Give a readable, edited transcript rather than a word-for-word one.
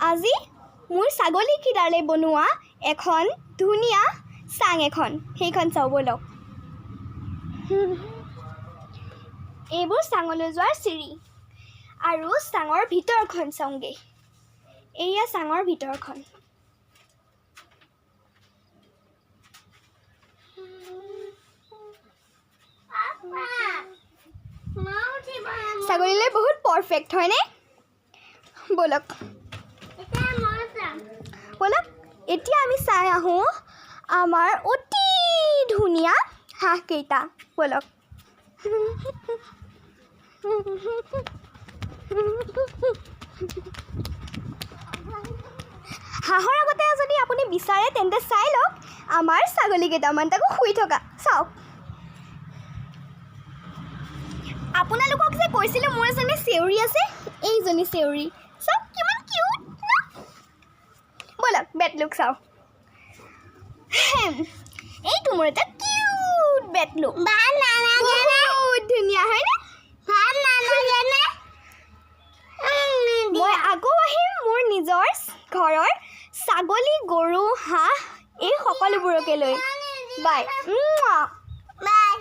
আজি মোৰ ছাগলীকেইটাৰে বনোৱা এখন ধুনীয়া চাং এখন সেইখন চাওঁ ব'লক এইবোৰ চাঙলৈ যোৱাৰ চিৰি আৰু চাঙৰ ভিতৰখন চাওঁগৈ এয়া চাঙৰ ভিতৰখন ছাগলীলৈ বহুত পাৰফেক্ট হয়নে ব'লক ব'লক এতিয়া আমি চাই আহোঁ আমাৰ অতি ধুনীয়া হাঁহকেইটা ব'লক হাঁহৰ আগতে যদি আপুনি বিচাৰে তেন্তে চাই লওক আমাৰ ছাগলীকেইটামান তাকো শুই থকা চাওক আপোনালোকক যে কৈছিলোঁ মোৰ এজনী চেউৰী আছে এইজনী চেউৰী চাওক কিমান কিউট না ব'লক বেটলুক চাওক এইটো মোৰ এটা কিউট বেটলুক বহুত ধুনীয়া হয়নে মই আকৌ আহিম মোৰ নিজৰ ঘৰৰ ছাগলী গৰু হাঁহ এই সকলোবোৰকে লৈ বাই বাই